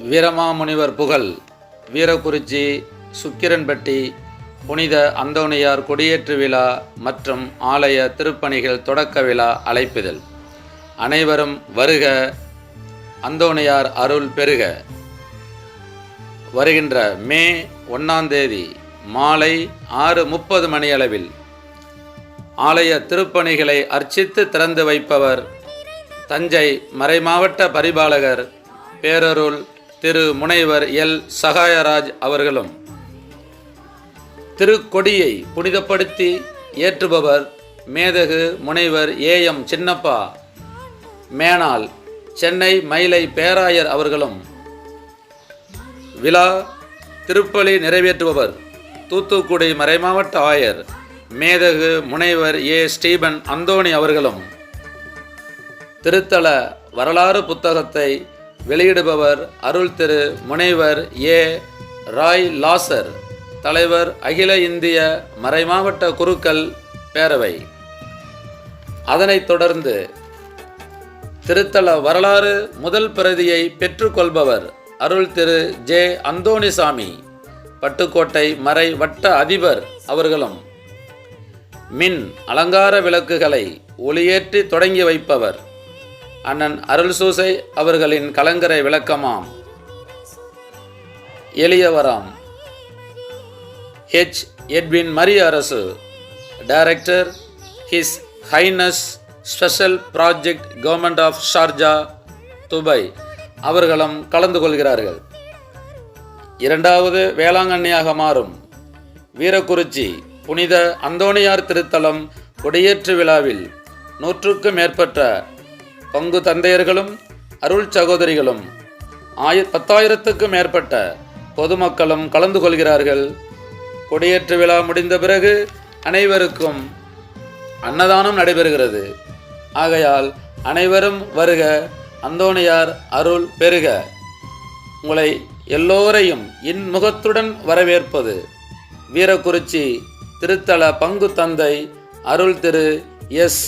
வீரமாமுனிவர் புகழ் வீரக்குறிச்சி சுக்கிரன்பட்டி புனித அந்தோணியார் கொடியேற்று விழா மற்றும் ஆலய திருப்பணிகள் தொடக்க விழா அழைப்பிதழ். அனைவரும் வருக, அந்தோணியார் அருள் பெருக. வருகின்ற மே 1 மாலை 6:30 மணியளவில் ஆலய திருப்பணிகளை அர்ச்சித்து திறந்து வைப்பவர் தஞ்சை மறைமாவட்ட பரிபாலகர் பேரருள் திரு முனைவர் எல் சகாயராஜ் அவர்களும், திருக்கொடியை புனிதப்படுத்தி ஏற்றுபவர் மேதகு முனைவர் ஏஎம் சின்னப்பா மேனாள் சென்னை மயிலை பேராயர் அவர்களும், விழா திருப்பலி நிறைவேற்றுபவர் தூத்துக்குடி மறைமாவட்ட ஆயர் மேதகு முனைவர் ஏ ஸ்டீபன் அந்தோணி அவர்களும், திருத்தல வரலாறு புத்தகத்தை வெளியிடுபவர் அருள் திரு முனைவர் ஏ ராய் லாசர், தலைவர் அகில இந்திய மறைமாவட்ட குருக்கள் பேரவை. அதனைத் தொடர்ந்து திருத்தல வரலாறு முதல் பிரதியை பெற்றுக்கொள்பவர் அருள் திரு ஜே அந்தோணிசாமி, பட்டுக்கோட்டை மறை வட்ட அதிபர் அவர்களும், மின் அலங்கார விளக்குகளை ஒளியேற்றி தொடங்கி வைப்பவர் அண்ணன் அருள் சூசை அவர்களின் கலங்கரை விளக்கமாம் எளியவராம் H Edwin Mari Arasu, director His Highness special project government of Sharjah Dubai அவர்களும் கலந்து கொள்கிறார்கள். இரண்டாவது வேளாங்கண்ணியாக மாறும் வீரக்குறிச்சி புனித அந்தோணியார் திருத்தலம் கொடியேற்று விழாவில் 100க்கும் மேற்பட்ட பங்கு தந்தையர்களும் அருள் சகோதரிகளும் 10,000க்கும் மேற்பட்ட பொதுமக்களும் கலந்து கொள்கிறார்கள். கொடியேற்று விழா முடிந்த பிறகு அனைவருக்கும் அன்னதானம் நடைபெறுகிறது. ஆகையால் அனைவரும் வருக, அந்தோணியார் அருள் பெருக. உங்களை எல்லோரையும் இன்முகத்துடன் வரவேற்பது வீரக்குறிச்சி திருத்தல பங்கு தந்தை அருள் திரு எஸ்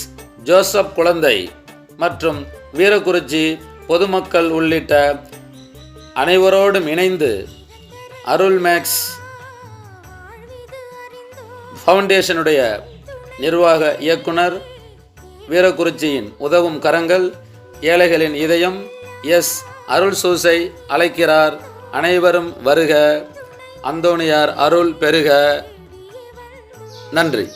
ஜோசப் குழந்தை மற்றும் வீரக்குறிச்சி பொதுமக்கள் உள்ளிட்ட அனைவரோடும் இணைந்து அருள் மேக்ஸ் ஃபவுண்டேஷனுடைய நிர்வாக இயக்குனர், வீரக்குறிச்சியின் உதவும் கரங்கள், ஏழைகளின் இதயம் எஸ் அருள் சூசை அழைக்கிறார். அனைவரும் வருக, அந்தோணியார் அருள் பெருக. நன்றி.